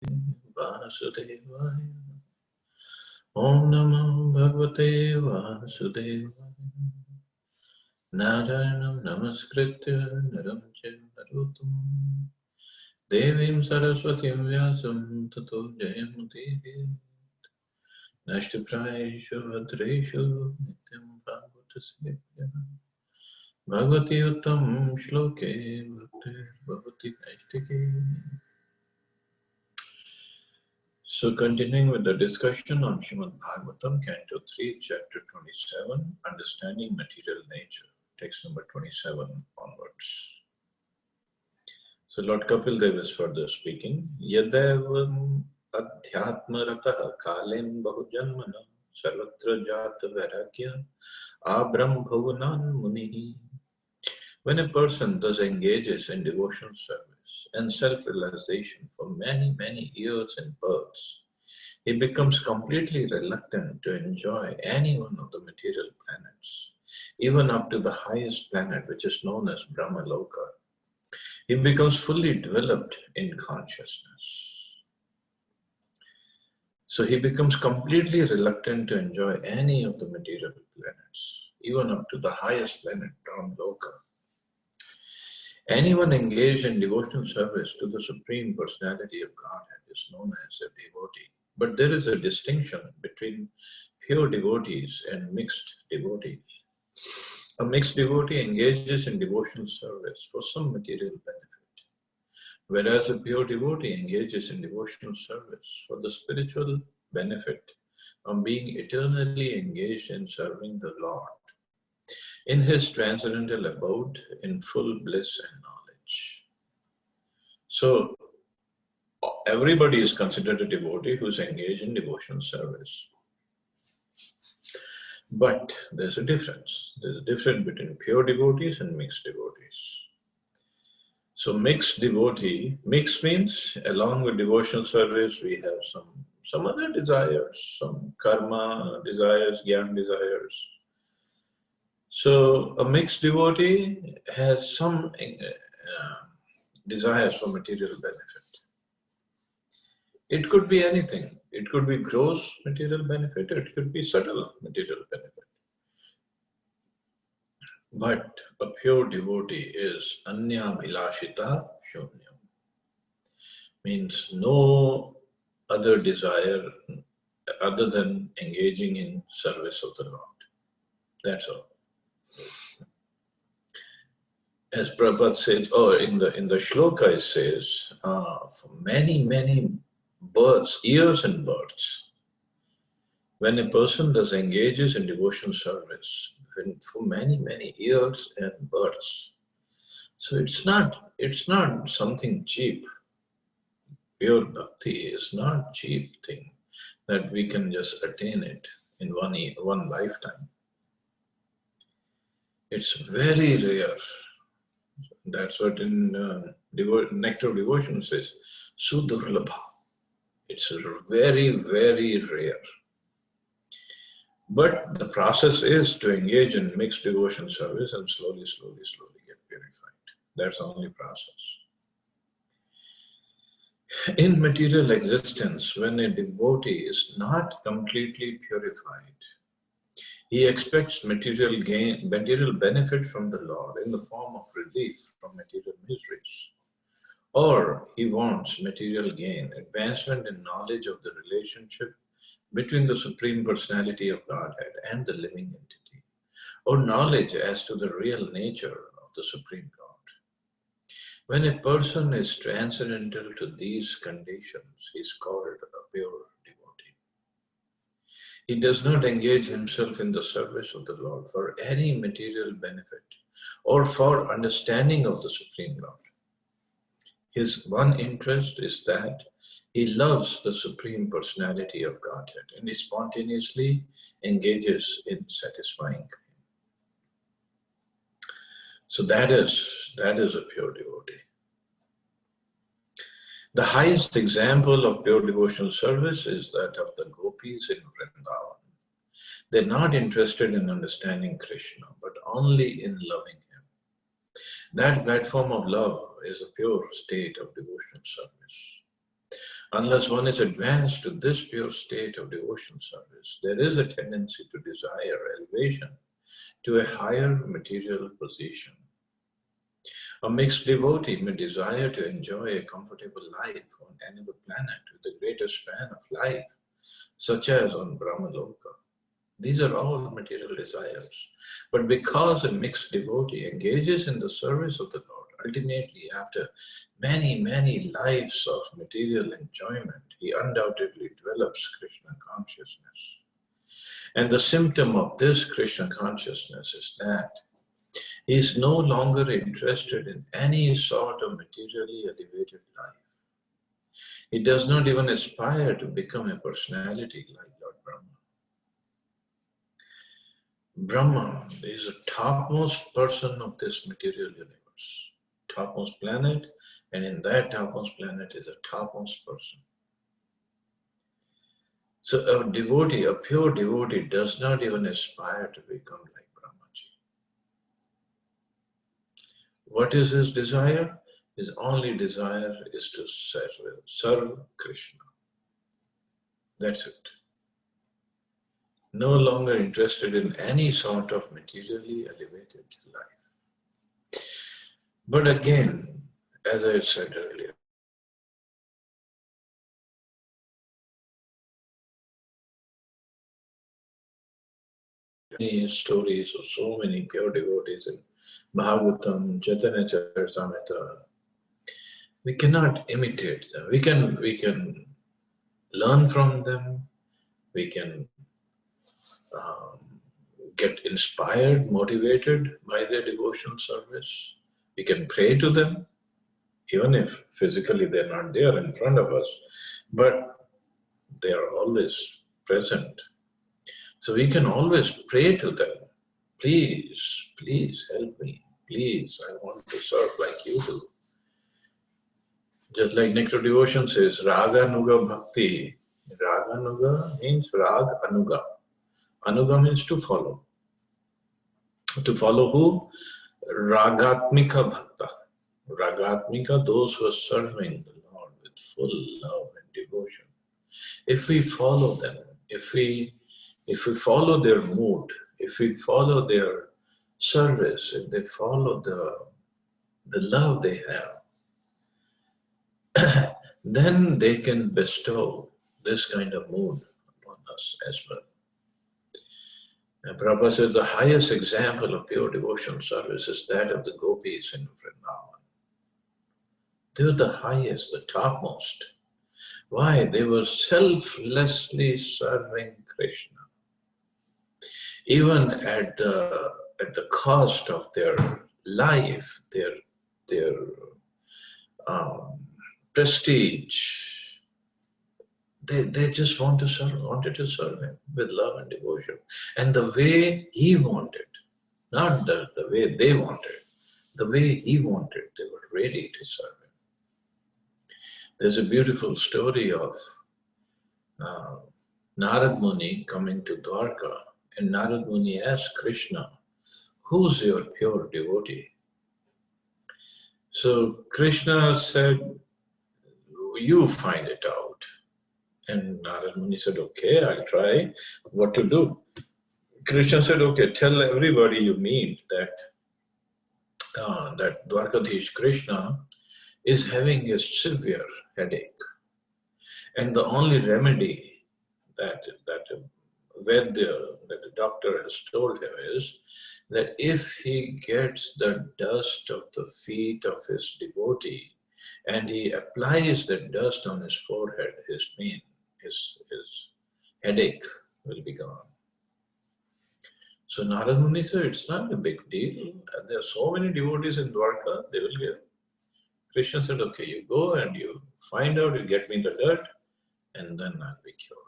Vasudevaya. Om Namo Bhagavate Vasudevaya. Narayanam Namaskritya Naram Chaiva Narottamam Devim Saraswatim Vyasam Tato Jayamudire Nashtiprayeshu Bhadreshu Nityam Bhagavata Sevya Bhagavati Uttam Shloke Bhakti Bhavati Naistike. So continuing with the discussion on Srimad Bhagavatam, Canto 3, Chapter 27, Understanding Material Nature, text number 27 onwards. So Lord Kapil Dev is further speaking, Yadevam adhyatmarataha kalem bahujanmana sarvatra jata vairagya abram bhuvanan munihi. When a person thus engages in devotional service and self-realization for many, many years and births, he becomes completely reluctant to enjoy any one of the material planets, even up to the highest planet, which is known as Brahmaloka. He becomes fully developed in consciousness. So he becomes completely reluctant to enjoy any of the material planets, even up to the highest planet, Brahmaloka. Anyone engaged in devotional service to the Supreme Personality of Godhead is known as a devotee. But there is a distinction between pure devotees and mixed devotees. A mixed devotee engages in devotional service for some material benefit, whereas a pure devotee engages in devotional service for the spiritual benefit of being eternally engaged in serving the Lord in his transcendental abode in full bliss and knowledge. So, everybody is considered a devotee who is engaged in devotional service. But there's a difference. There's a difference between pure devotees and mixed devotees. So mixed devotee, mixed means along with devotional service, we have some other desires, some karma desires, jnana desires. So a mixed devotee has some desires for material benefit. It could be anything. It could be gross material benefit, it could be subtle material benefit. But a pure devotee is anya vilashita shunyam. Means no other desire other than engaging in service of the Lord. That's all. As Prabhupada says, or in the shloka it says, for many, many births, years and births, when a person does engages in devotional service, for many, many years and births, so it's not something cheap. Pure bhakti is not cheap thing that we can just attain it in one lifetime. It's very rare. That's what in Nectar of Devotion says, Sudurlabha. It's very, very rare. But the process is to engage in mixed devotion service and slowly, slowly, slowly get purified. That's the only process. In material existence, when a devotee is not completely purified, he expects material gain, material benefit from the Lord in the form of relief from material miseries. Or he wants material gain, advancement in knowledge of the relationship between the Supreme Personality of Godhead and the living entity, or knowledge as to the real nature of the Supreme God. When a person is transcendental to these conditions, he is called a pure devotee. He does not engage himself in the service of the Lord for any material benefit or for understanding of the Supreme Lord. His one interest is that he loves the Supreme Personality of Godhead and he spontaneously engages in satisfying him. So that is a pure devotee. The highest example of pure devotional service is that of the gopis in Vrindavan. They're not interested in understanding Krishna, but only in loving him. That platform of love is a pure state of devotional service. Unless one is advanced to this pure state of devotion service, there is a tendency to desire elevation to a higher material position. A mixed devotee may desire to enjoy a comfortable life on another planet with a greater span of life, such as on Brahmaloka. These are all material desires. But because a mixed devotee engages in the service of the Lord, ultimately, after many, many lives of material enjoyment, he undoubtedly develops Krishna consciousness. And the symptom of this Krishna consciousness is that he is no longer interested in any sort of materially elevated life. He does not even aspire to become a personality like Lord Brahma. Brahma is the topmost person of this material universe, topmost planet, and in that topmost planet is a topmost person. So a devotee, a pure devotee, does not even aspire to become like Brahmaji. What is his desire? His only desire is to serve Krishna. That's it. No longer interested in any sort of materially elevated life. But again, as I said earlier, many stories of so many pure devotees in Bhagavatam, Chaitanya Charitamrita, we cannot imitate them. We can learn from them. We can get inspired, motivated by their devotional service. We can pray to them, even if physically they're not there in front of us, but they are always present. So we can always pray to them. Please, please help me. Please, I want to serve like you do. Just like Nectar Devotion says, Raga Nuga Bhakti. Raga Nuga means Rag Anuga. Anuga means to follow. To follow who? Ragatmika Bhakta. Ragatmika, those who are serving the Lord with full love and devotion. If we follow them, if we follow their mood, if we follow their service, if they follow the love they have, then they can bestow this kind of mood upon us as well. And Prabhupada says the highest example of pure devotion service is that of the gopis in Vrindavan. They were the highest, the topmost. Why? They were selflessly serving Krishna. Even at the cost of their life, their prestige, they just wanted to serve him with love and devotion. And the way he wanted, not the way they wanted, the way he wanted, they were ready to serve him. There's a beautiful story of Narad Muni coming to Dwarka, and Narad Muni asked Krishna, who's your pure devotee? So Krishna said, you find it out. And Narad Muni said, okay, I'll try what to do. Krishna said, okay, tell everybody you meet that that Dwarkadhish Krishna is having a severe headache. And the only remedy that the doctor has told him is that if he gets the dust of the feet of his devotee and he applies the dust on his forehead, his headache will be gone. So Narad Muni said, it's not a big deal. And there are so many devotees in Dwarka, they will give. Krishna said, okay, you go and you find out, you get me the dirt, and then I'll be cured.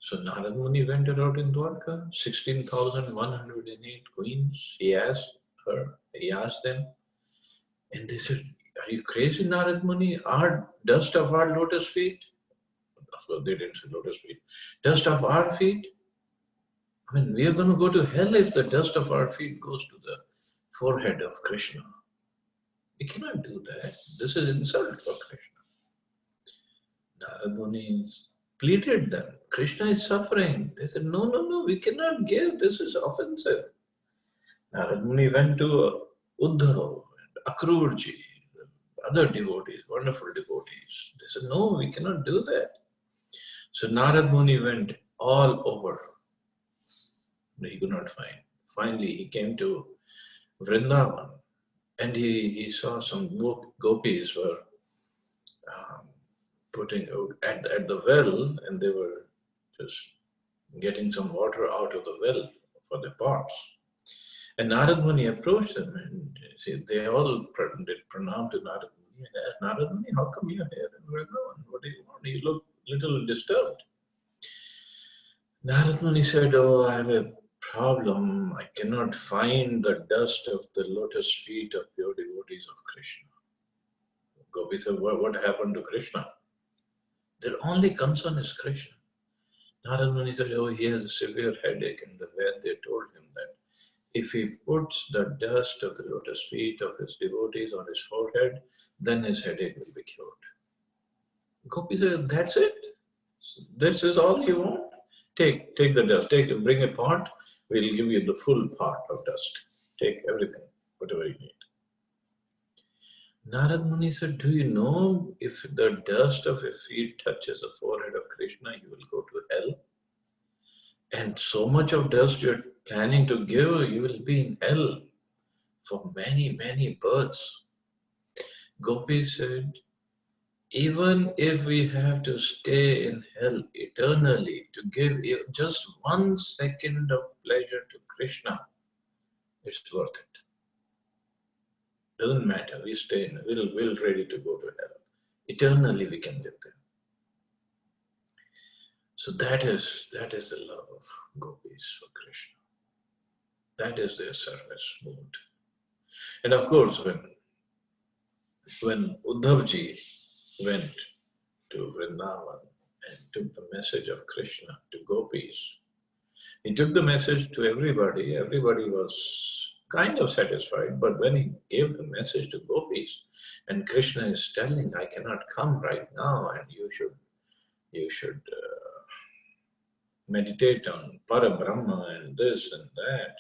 So Narad Muni went out in Dwarka, 16,108 queens. He asked them, and they said, are you crazy, Narad Muni? Our dust of our lotus feet? Of course, they didn't say lotus feet. Dust of our feet? I mean, we are going to go to hell if the dust of our feet goes to the forehead of Krishna. We cannot do that. This is insult for Krishna. Narad Muni pleaded them. Krishna is suffering. They said, no, no, no, we cannot give. This is offensive. Narad Muni went to Uddhav, Akrurji, other devotees, wonderful devotees. They said, no, we cannot do that. So Narad Muni went all over. He could not find. Finally, he came to Vrindavan and he saw some gopis were putting at the well, and they were just getting some water out of the well for the pots. And Narad Muni approached them and they all did pranam to Narad Muni. And asked, Narad Muni, how come you're here in Vrindavan? What do you want? You look a little disturbed. Narad Muni said, oh, I have a problem. I cannot find the dust of the lotus feet of pure devotees of Krishna. Gopi said, what happened to Krishna? Their only concern is Krishna. Narad Muni said, oh, he has a severe headache. And the Ved, they told him that if he puts the dust of the lotus feet of his devotees on his forehead, then his headache will be cured. Gopi said, that's it? This is all you want? Take the dust, bring a pot, we'll give you the full pot of dust. Take everything, whatever you need. Narad Muni said, do you know if the dust of your feet touches the forehead of Krishna, you will go to hell? And so much of dust you're planning to give, you will be in hell for many, many births. Gopi said, even if we have to stay in hell eternally to give just 1 second of pleasure to Krishna, it's worth it. Doesn't matter, we stay in, we're ready to go to hell. Eternally we can live there. So that is the love of gopis for Krishna. That is their service mood. And of course, when Uddhavji went to Vrindavan and took the message of Krishna to gopis, he took the message to everybody. Everybody was kind of satisfied, but when he gave the message to gopis, and Krishna is telling, I cannot come right now, and you should meditate on Parabrahma and this and that.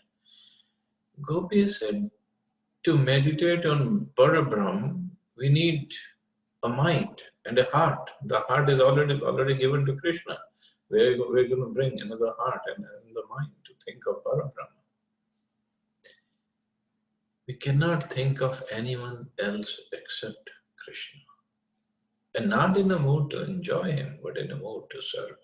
Gopis said, to meditate on Parabrahma, we need a mind and a heart. The heart is already given to Krishna. We're going to bring another heart and another mind to think of Parabrahma. We cannot think of anyone else except Krishna. And not in a mood to enjoy him, but in a mood to serve him.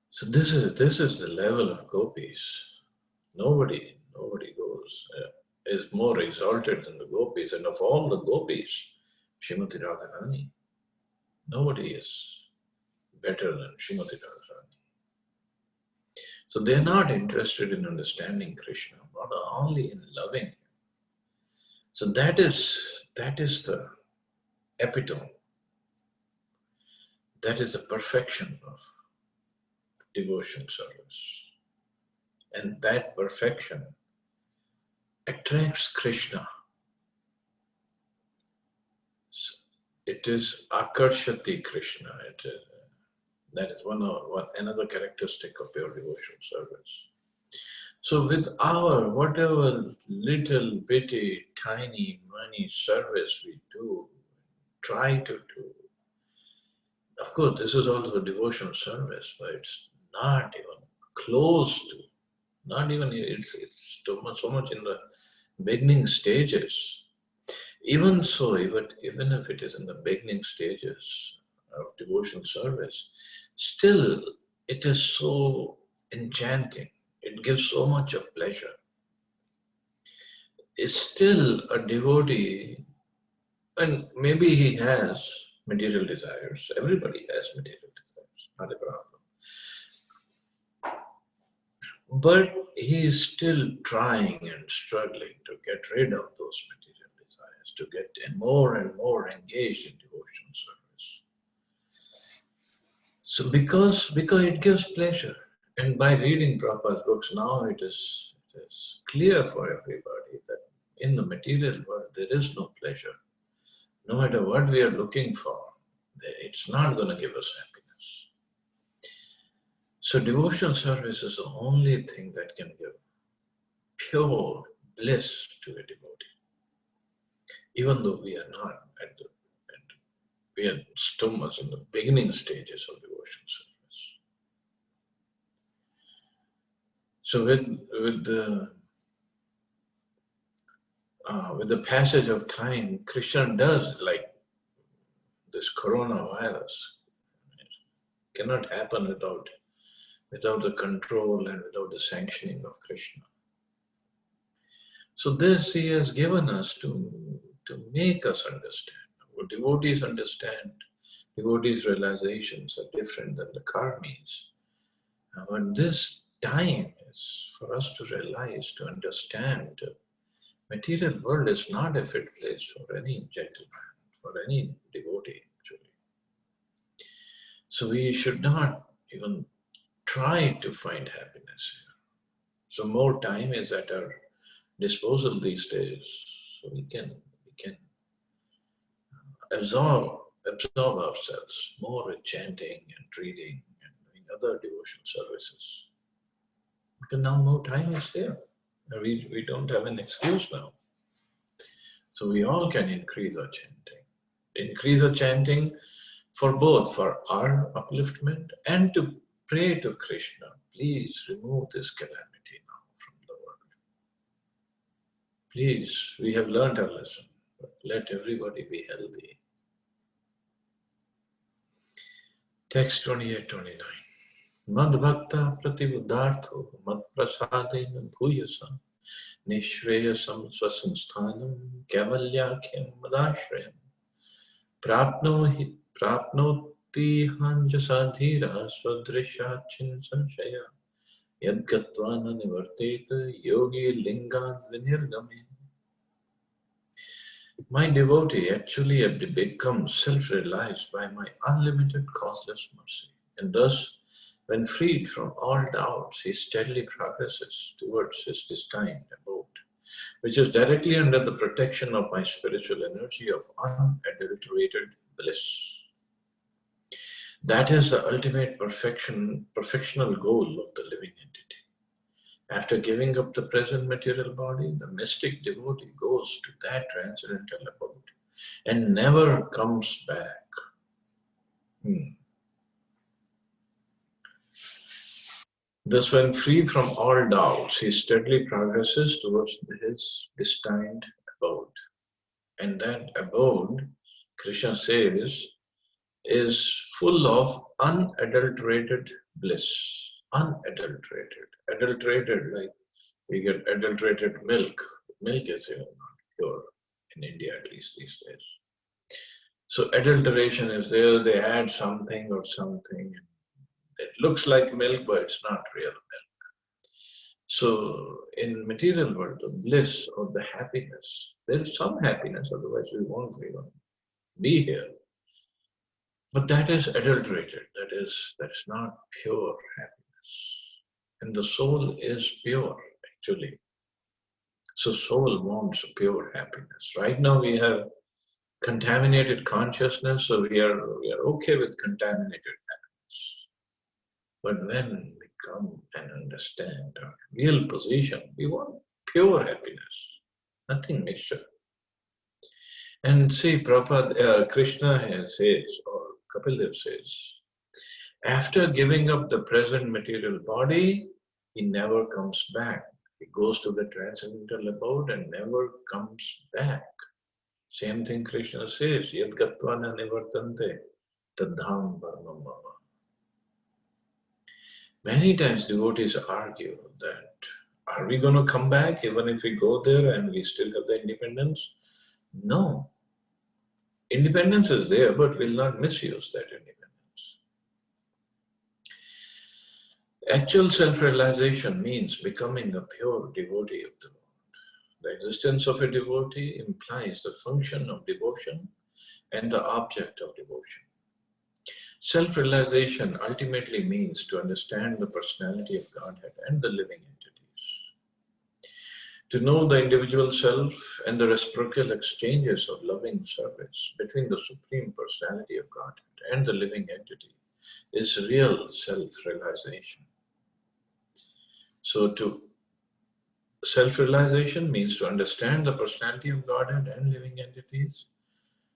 So this is the level of gopis. Nobody goes is more exalted than the gopis, and of all the gopis, Srimati Radharani, nobody is better than Srimati Radharani. So they are not interested in understanding Krishna, but only in loving him. So that is the epitome. That is the perfection of devotion service. And that perfection attracts Krishna. So it is Akarshati Krishna. That is another characteristic of pure devotion service. So with our whatever little bitty tiny money service we do, try to do. Of course, this is also a devotional service, but it's not even close to. Not even, it's so much in the beginning stages. Even so, even if it is in the beginning stages of devotional service, still it is so enchanting. It gives so much of pleasure. It's still a devotee, and maybe he has material desires. Everybody has material desires, not a problem. But he is still trying and struggling to get rid of those material desires, to get more and more engaged in devotional service. So because it gives pleasure, and by reading Prabhupada's books now it is clear for everybody that in the material world there is no pleasure. no matter what we are looking for, it's not going to give us happiness. So devotional service is the only thing that can give pure bliss to a devotee, even though we are not we are still much in the beginning stages of devotional service. So with the passage of time, Krishna does, like this coronavirus, cannot happen without the control and without the sanctioning of Krishna. So this he has given us to make us understand. What devotees understand, devotees' realizations are different than the karmis. But this time is for us to realize, to understand, material world is not a fit place for any gentleman, for any devotee actually. So we should not even try to find happiness here. So more time is at our disposal these days, so we can absorb ourselves more with chanting and reading and doing other devotional services. Because now more time is there. We don't have an excuse now. So we all can increase our chanting. Increase our chanting for both, for our upliftment and to pray to Krishna, please remove this calamity now from the world. Please, we have learned our lesson, but let everybody be healthy. Text 28-29. Mad bhakta pratibuddhartho mad prasadena bhuyasam nishreyasam swasansthanam kavalyakhyam madashrayam prapnoti hanjasadhira swadrishachin sanshaya yadgatvana nivarteta yogi lingad vinirgame. My devotee actually becomes self-realized by my unlimited causeless mercy, and thus, when freed from all doubts, he steadily progresses towards his destined abode, which is directly under the protection of my spiritual energy of unadulterated bliss. That is the ultimate perfectional goal of the living entity. After giving up the present material body, the mystic devotee goes to that transcendental abode and never comes back. Thus, when free from all doubts, he steadily progresses towards his destined abode. And that abode, Krishna says, is full of unadulterated bliss. Unadulterated. Adulterated, like we get adulterated milk. Milk is even not pure in India, at least these days. So adulteration is there, they add something or something. It looks like milk, but it's not real milk. So in material world, the bliss or the happiness, there is some happiness, otherwise we won't even be here. But that is adulterated, that's not pure happiness. And the soul is pure, actually. So soul wants pure happiness. Right now we have contaminated consciousness, so we are okay with contaminated happiness. But when we come and understand our real position, we want pure happiness, nothing mixture. And see, Prabhupada, Krishna says, or Kapila says, after giving up the present material body, he never comes back. He goes to the transcendental abode and never comes back. Same thing Krishna says, Yad Gatvana Nivartante Tadham Parmam Mama. Many times devotees argue that, are we going to come back even if we go there and we still have the independence? No. Independence is there, but we'll not misuse that independence. Actual self-realization means becoming a pure devotee of the Lord. The existence of a devotee implies the function of devotion and the object of devotion. Self-realization ultimately means to understand the personality of Godhead and the living entities. To know the individual self and the reciprocal exchanges of loving service between the Supreme Personality of Godhead and the living entity is real self-realization. So to self-realization means to understand the personality of Godhead and living entities,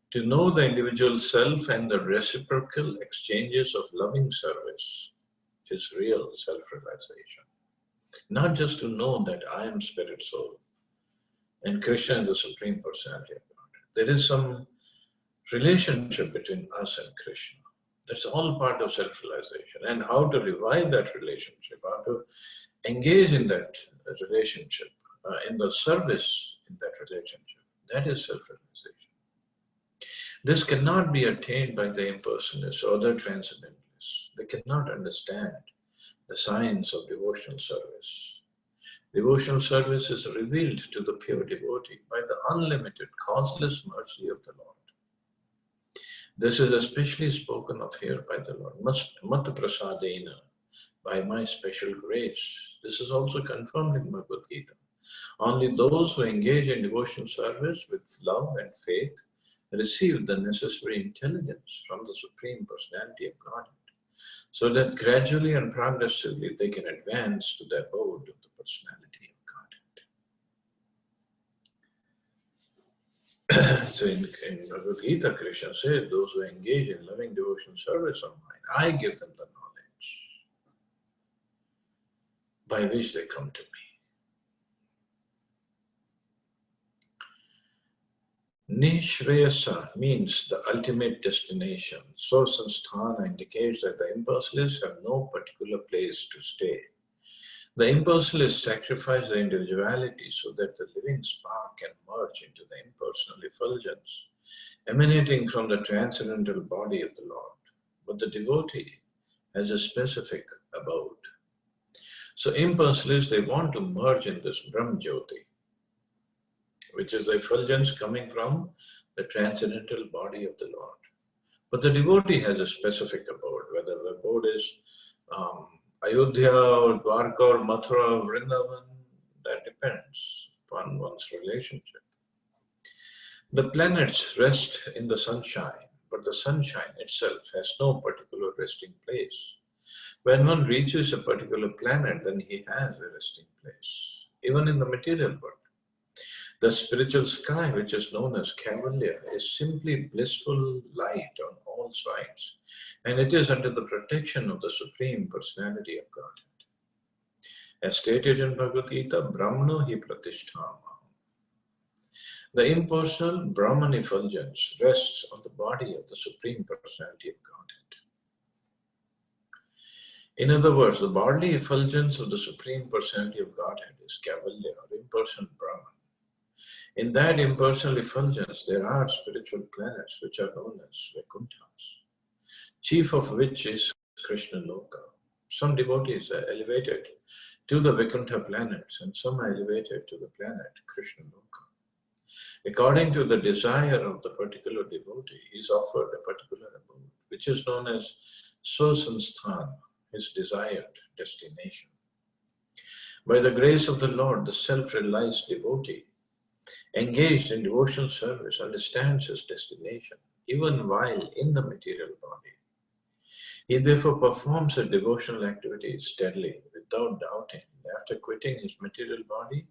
to know the individual self and the reciprocal exchanges of loving service is real self-realization. Not just to know that I am spirit soul and Krishna is the Supreme Personality of Godhead. There is some relationship between us and Krishna. That's all part of self-realization. And how to revive that relationship, how to engage in that relationship, in the service in that relationship, that is self-realization. This cannot be attained by the impersonalists or the transcendentalists. They cannot understand the science of devotional service. Devotional service is revealed to the pure devotee by the unlimited, causeless mercy of the Lord. This is especially spoken of here by the Lord. Mat prasadena, by my special grace. This is also confirmed in Bhagavad Gita. Only those who engage in devotional service with love and faith receive the necessary intelligence from the Supreme Personality of Godhead, so that gradually and progressively they can advance to the abode of the Personality of Godhead. So in Bhagavad Gita, Krishna says, those who engage in loving devotional service of mine, I give them the knowledge by which they come to me. Nishreyasa means the ultimate destination. So Sanstana indicates that the impersonalists have no particular place to stay. The impersonalists sacrifice their individuality so that the living spark can merge into the impersonal effulgence emanating from the transcendental body of the Lord. But the devotee has a specific abode. So impersonalists, they want to merge in this Brahm Jyoti, which is the effulgence coming from the transcendental body of the Lord. But the devotee has a specific abode, whether the abode is Ayodhya or Dwarka or Mathura or Vrindavan, that depends upon one's relationship. The planets rest in the sunshine, but the sunshine itself has no particular resting place. When one reaches a particular planet, then he has a resting place, even in the material world. The spiritual sky, which is known as Kapila, is simply blissful light on all sides, and it is under the protection of the Supreme Personality of Godhead. As stated in Bhagavad Gita, Brahmano hi pratistham. The impersonal Brahman effulgence rests on the body of the Supreme Personality of Godhead. In other words, the bodily effulgence of the Supreme Personality of Godhead is Kapila, or impersonal Brahman. In that impersonal effulgence, there are spiritual planets which are known as Vaikuntha's, chief of which is Krishna Loka. Some devotees are elevated to the Vaikuntha planets and some are elevated to the planet Krishna Loka. According to the desire of the particular devotee, he is offered a particular abode, which is known as Swasansthan, his desired destination. By the grace of the Lord, the self-realized devotee engaged in devotional service understands his destination, even while in the material body. He therefore performs his devotional activities steadily, without doubting. After quitting his material body,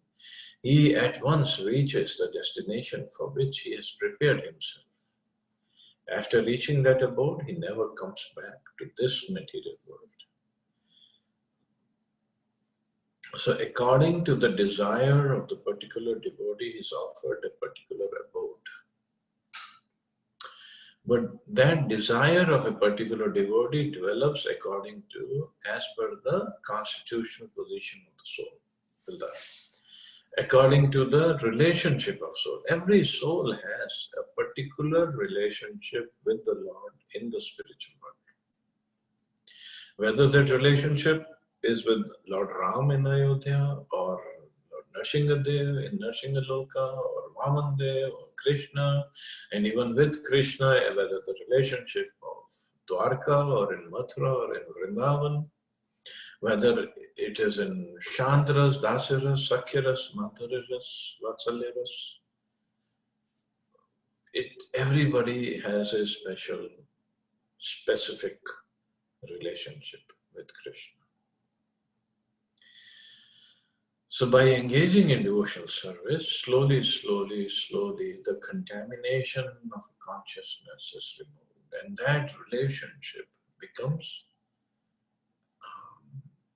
he at once reaches the destination for which he has prepared himself. After reaching that abode, he never comes back to this material world. So according to the desire of the particular devotee, he is offered a particular abode. But that desire of a particular devotee develops as per the constitutional position of the soul. According to the relationship of soul. Every soul has a particular relationship with the Lord in the spiritual world. Whether that relationship is with Lord Ram in Ayodhya, or Lord Nrsimhadev in Nrsimhaloka, or Vamandev, or Krishna, and even with Krishna, whether the relationship of Dwarka, or in Mathura, or in Vrindavan, whether it is in Shantaras, Dasaras, Sakyaras, Madhuraras, Vatsalyaras, everybody has a specific relationship with Krishna. So by engaging in devotional service, slowly, the contamination of consciousness is removed, and that relationship becomes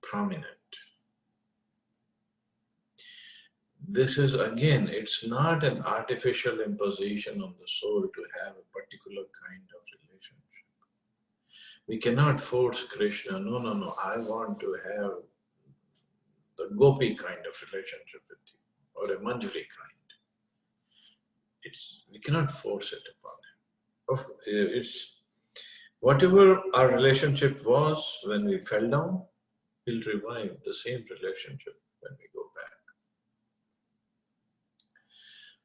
prominent. This is again, it's not an artificial imposition on the soul to have a particular kind of relationship. We cannot force Krishna, no, I want to have the gopi kind of relationship with you, or a manjari kind. We cannot force it upon him. It's whatever our relationship was when we fell down, we'll revive the same relationship when we go back.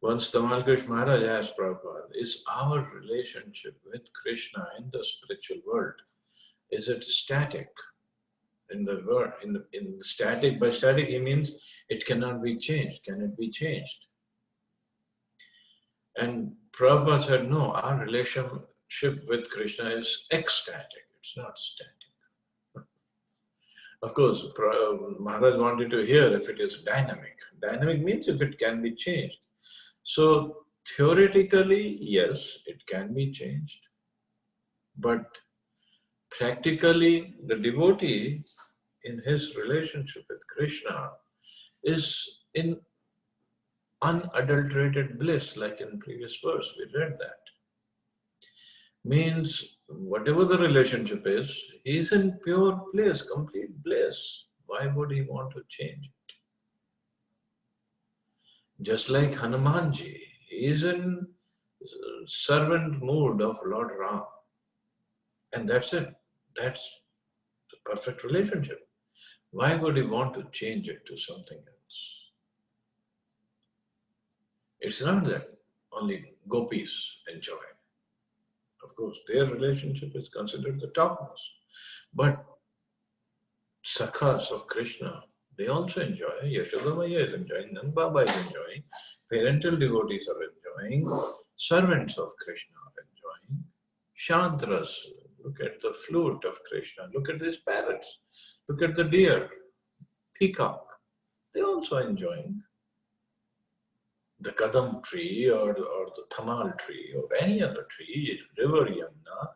Once Tamal Krish Maharaj asked Prabhupada, is our relationship with Krishna in the spiritual world, is it static? In the word, in static, by static he means it cannot be changed. Can it be changed? And Prabhupada said, no, our relationship with Krishna is ecstatic, it's not static. Of course, Maharaj wanted to hear if it is dynamic. Dynamic means if it can be changed. So theoretically, yes, it can be changed. But practically, the devotee in his relationship with Krishna is in unadulterated bliss, like in previous verse, we read that. Means whatever the relationship is, he is in pure bliss, complete bliss. Why would he want to change it? Just like Hanumanji, he is in servant mood of Lord Ram. And that's it. That's the perfect relationship. Why would he want to change it to something else? It's not that only gopis enjoy. Of course, their relationship is considered the topmost. But sakhas of Krishna, they also enjoy. Yashoda Maya is enjoying, Nand Baba is enjoying, parental devotees are enjoying, servants of Krishna are enjoying, Shantras, look at the flute of Krishna, look at these parrots, look at the deer, peacock, they also enjoying. The kadam tree or the tamal tree or any other tree, river Yamuna,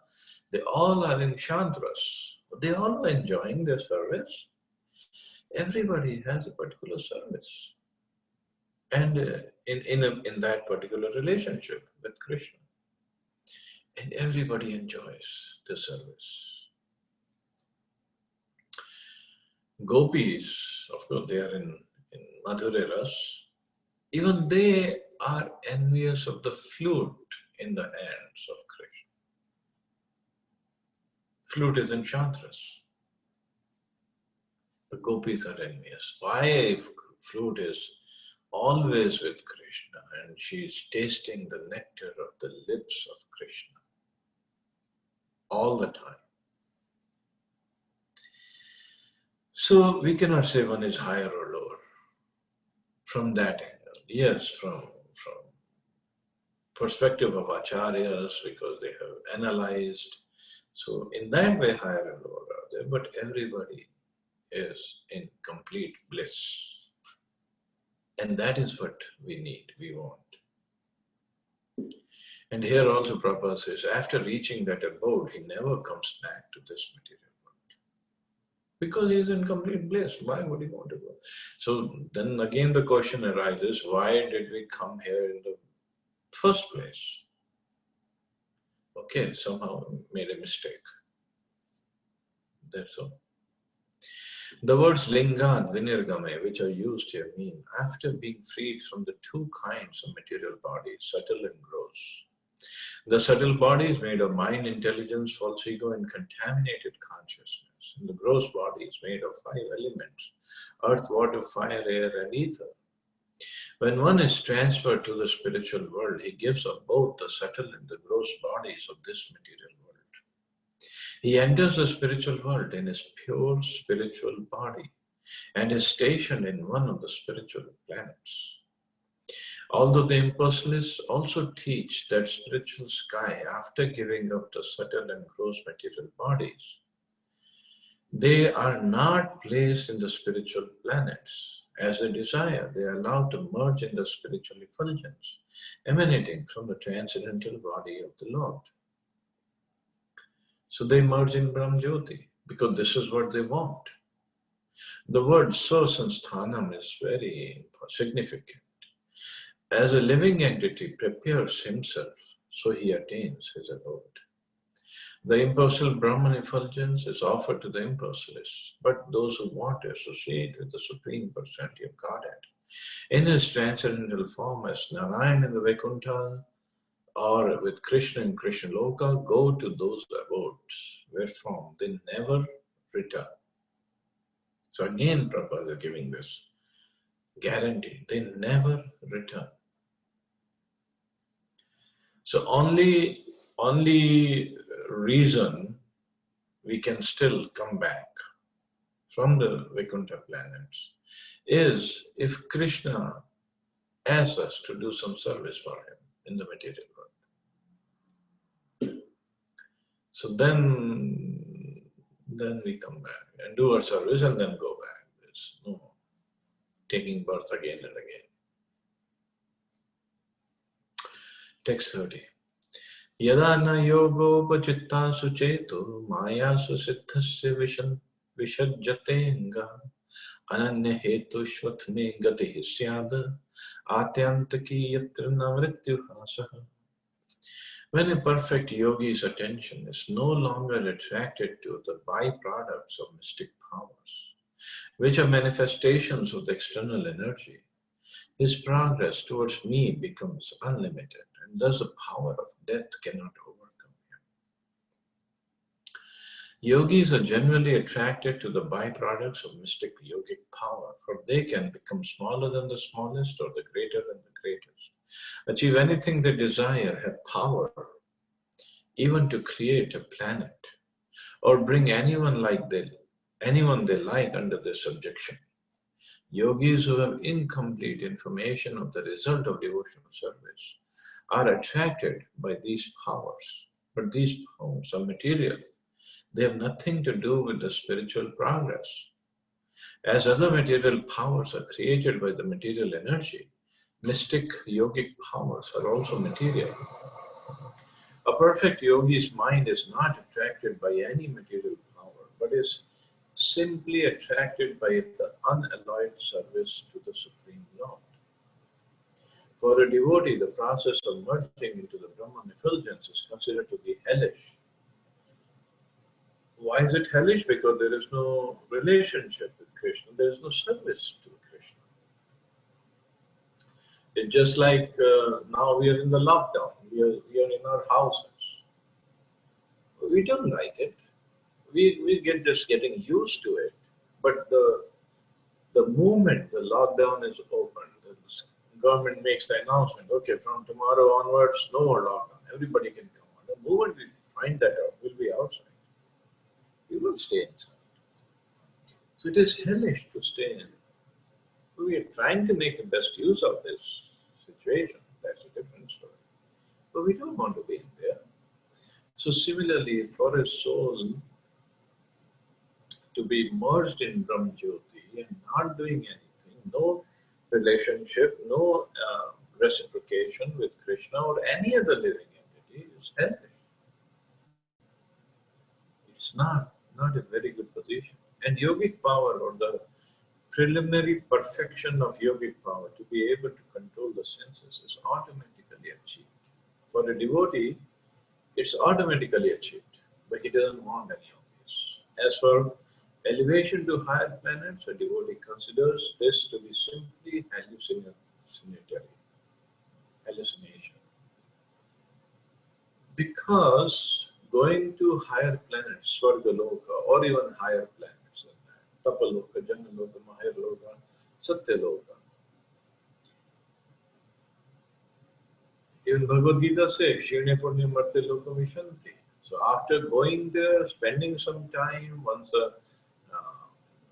they all are in Shantras. They all are enjoying their service. Everybody has a particular service. And in that particular relationship with Krishna. And everybody enjoys the service. Gopis, of course, they are in Madhurya Ras. Even they are envious of the flute in the hands of Krishna. Flute is in Shantras. The gopis are envious. Why flute is always with Krishna and she is tasting the nectar of the lips of Krishna all the time. So we cannot say one is higher or lower from that angle. Yes, from perspective of acharyas, because they have analyzed. So in that way, higher and lower are there, but everybody is in complete bliss. And that is what we need, we want. And here also Prabhupada says, after reaching that abode, he never comes back to this material world. Because he is in complete bliss. Why would he want to go? So then again the question arises, why did we come here in the first place? Okay, somehow made a mistake. That's all. The words lingad, vinirgame, which are used here, mean after being freed from the two kinds of material bodies, subtle and gross. The subtle body is made of mind, intelligence, false ego, and contaminated consciousness. And the gross body is made of 5 elements, earth, water, fire, air, and ether. When one is transferred to the spiritual world, he gives up both the subtle and the gross bodies of this material world. He enters the spiritual world in his pure spiritual body and is stationed in one of the spiritual planets. Although the impersonalists also teach that spiritual sky after giving up the subtle and gross material bodies, they are not placed in the spiritual planets. As they desire, they are allowed to merge in the spiritual effulgence emanating from the transcendental body of the Lord. So they merge in Brahm Jyoti because this is what they want. The word source and sthanam is very significant. As a living entity prepares himself, so he attains his abode. The impersonal Brahman effulgence is offered to the impersonalists, but those who want to associate with the Supreme Personality of Godhead in his transcendental form as Narayan in the Vaikuntha or with Krishna in Krishna Loka go to those abodes wherefrom they never return. So again, Prabhupada is giving this guarantee, they never return. So only reason we can still come back from the Vaikuntha planets is if Krishna asks us to do some service for him in the material world. So then we come back and do our service and then go back. There's no taking birth again and again. Text 30. Yada na yogo pachitta suchetu maya susiddhasya vishajyatenga ananya hetu shvatme gati syada atyantaki yatra navrityu hasaha. When a perfect yogi's attention is no longer attracted to the byproducts of mystic powers, which are manifestations of the external energy, his progress towards me becomes unlimited, and thus the power of death cannot overcome him. Yogis are generally attracted to the byproducts of mystic yogic power, for they can become smaller than the smallest or the greater than the greatest, achieve anything they desire, have power even to create a planet, or bring anyone they like under their subjection. Yogis who have incomplete information of the result of devotional service are attracted by these powers, but these powers are material. They have nothing to do with the spiritual progress. As other material powers are created by the material energy, mystic yogic powers are also material. A perfect yogi's mind is not attracted by any material power, but is simply attracted by the unalloyed service to the Supreme Lord. For a devotee, the process of merging into the Brahman effulgence is considered to be hellish. Why is it hellish? Because there is no relationship with Krishna, there is no service to Krishna. It's just like now we are in the lockdown, we are in our houses. We don't like it. We get just getting used to it. But the moment the lockdown is opened, the government makes the announcement, okay, from tomorrow onwards, no more lockdown. Everybody can come out. The moment we find that out, we'll be outside. We will stay inside. So it is hellish to stay in. We are trying to make the best use of this situation. That's a different story. But we don't want to be in there. So similarly, for a soul to be merged in Brahm Jyoti and not doing anything, no relationship, no reciprocation with Krishna or any other living entity is hellish. It's not a very good position. And yogic power, or the preliminary perfection of yogic power to be able to control the senses, is automatically achieved. For a devotee, it's automatically achieved, but he doesn't want any of this. As for elevation to higher planets, a devotee considers this to be simply hallucination. Because going to higher planets, Swargaloka, or even higher planets than that, Tapaloka, Janaloka, Mahayaloka, Satyaloka. Even Bhagavad Gita says, Shirne Purnya Marte Loka Vishanti. So after going there, spending some time, once the uh,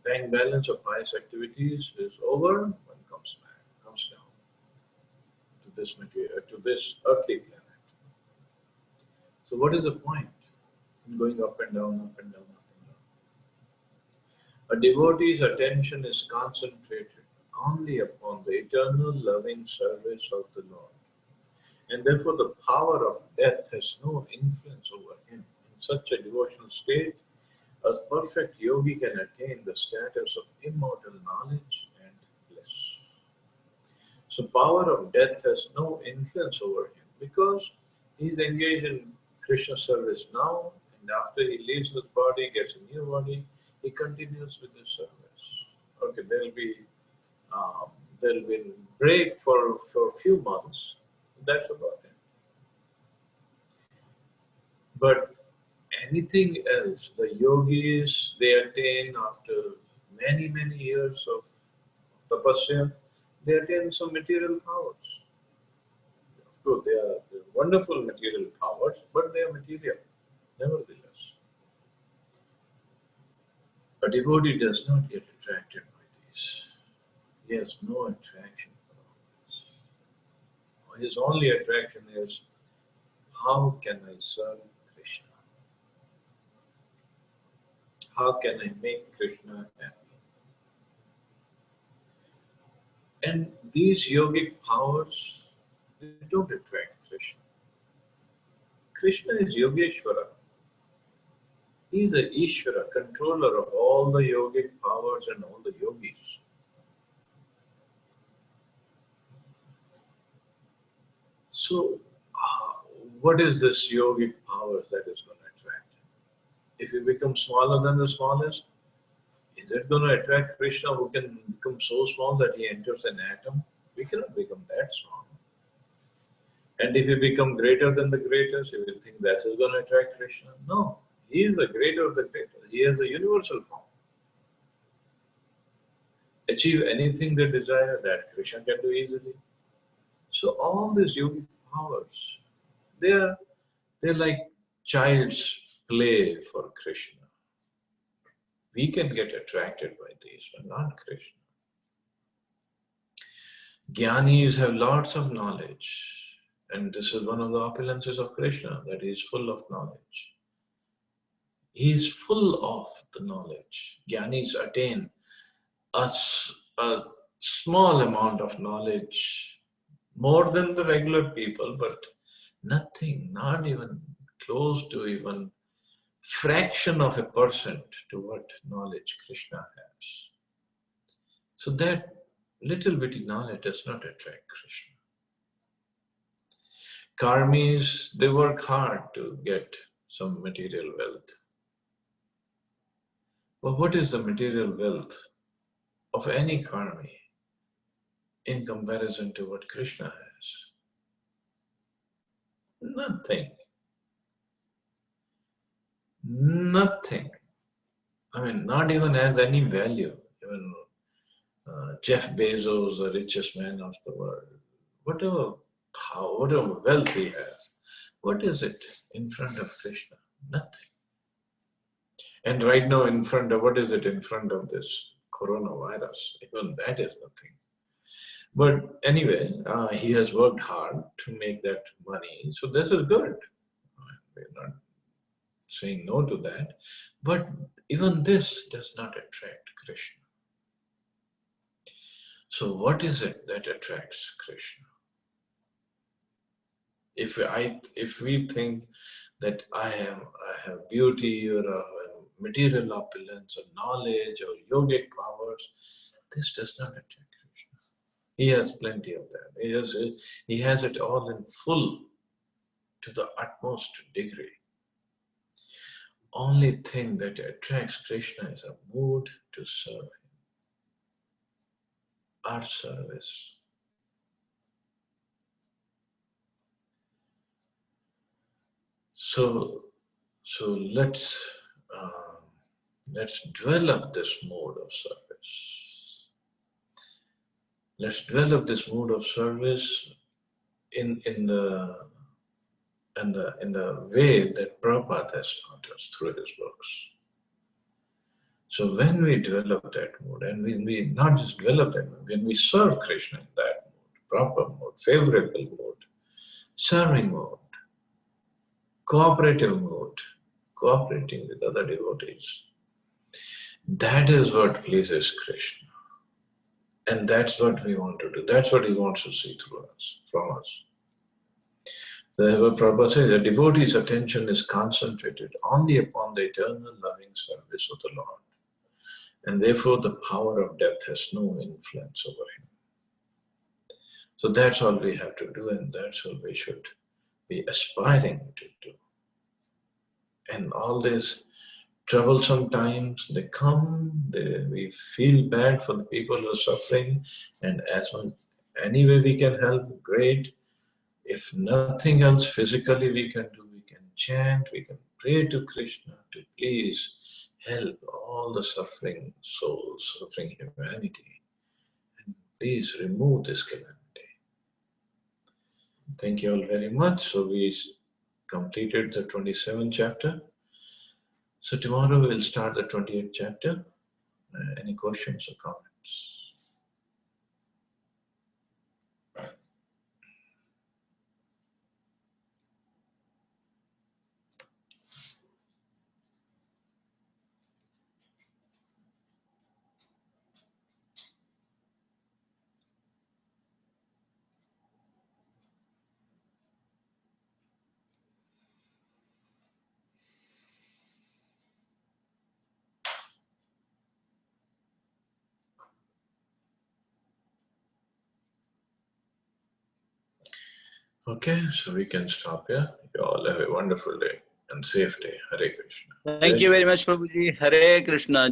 bank balance of pious activities is over, one comes back, comes down to this material, to this earthly planet. So what is the point in going up and down, up and down, up and down? A devotee's attention is concentrated only upon the eternal loving service of the Lord. And therefore the power of death has no influence over him. In such a devotional state, a perfect yogi can attain the status of immortal knowledge and bliss. So power of death has no influence over him because he is engaged in Krishna service now, and after he leaves this body, gets a new body, he continues with his service. Okay, um, there'll be a break for a few months. That's about it. But anything else, the yogis, they attain after many years of tapasya, they attain some material powers. Of course, they are wonderful material powers, but they are material, nevertheless. A devotee does not get attracted by these. He has no attraction for all this. His only attraction is, how can I serve Krishna? How can I make Krishna happy? And these yogic powers, they don't attract Krishna. Krishna is Yogeshwara. He is the Ishvara, controller of all the yogic powers and all the yogis. So, what is this yogic powers that is going to attract? If you become smaller than the smallest, is it going to attract Krishna who can become so small that he enters an atom? We cannot become that small. And if you become greater than the greatest, you will think that is going to attract Krishna. No, he is the greater of the greatest. He has a universal form. Achieve anything they desire, that Krishna can do easily. So all these yogic powers, they're like child's play for Krishna. We can get attracted by these, but not Krishna. Jnanis have lots of knowledge. And this is one of the opulences of Krishna, that he is full of knowledge. He is full of the knowledge. Jnanis attain a small amount of knowledge, more than the regular people, but nothing, not even close to even fraction of a percent to what knowledge Krishna has. So that little bitty knowledge does not attract Krishna. Karmis, they work hard to get some material wealth. But what is the material wealth of any karmi in comparison to what Krishna has? Nothing. Nothing. I mean, not even has any value. Even Jeff Bezos, the richest man of the world, whatever power, whatever wealth he has, what is it in front of Krishna? Nothing. And right now in front of, what is it in front of this coronavirus? Even that is nothing. But anyway, he has worked hard to make that money. So this is good. We're not saying no to that. But even this does not attract Krishna. So what is it that attracts Krishna? If we think that I have beauty or material opulence or knowledge or yogic powers, this does not attract Krishna. He has plenty of that. He has it all in full to the utmost degree. Only thing that attracts Krishna is a mood to serve him. Our service. So let's develop this mode of service. Let's develop this mode of service in the and in the way that Prabhupada has taught us through his books. So when we develop that mood, and we not just develop that mood, when we serve Krishna in that mood, proper mood, favorable mood, serving mood, cooperative mood, cooperating with other devotees, that is what pleases Krishna. And that's what we want to do. That's what he wants to see through us, from us. So that's what Prabhupada says, the devotee's attention is concentrated only upon the eternal loving service of the Lord. And therefore the power of death has no influence over him. So that's all we have to do, and that's all we should be aspiring to do. And all these troublesome times, they come, we feel bad for the people who are suffering, and as one, any way we can help, great. If nothing else physically we can do, we can chant, we can pray to Krishna to please help all the suffering souls, suffering humanity, and please remove this calamity. Thank you all very much. So we completed the 27th chapter. So tomorrow we'll start the 28th chapter. Any questions or comments? Okay, so we can stop here. You all have a wonderful day and safe day. Hare Krishna. Thank you very much, Prabhuji. Hare Krishna.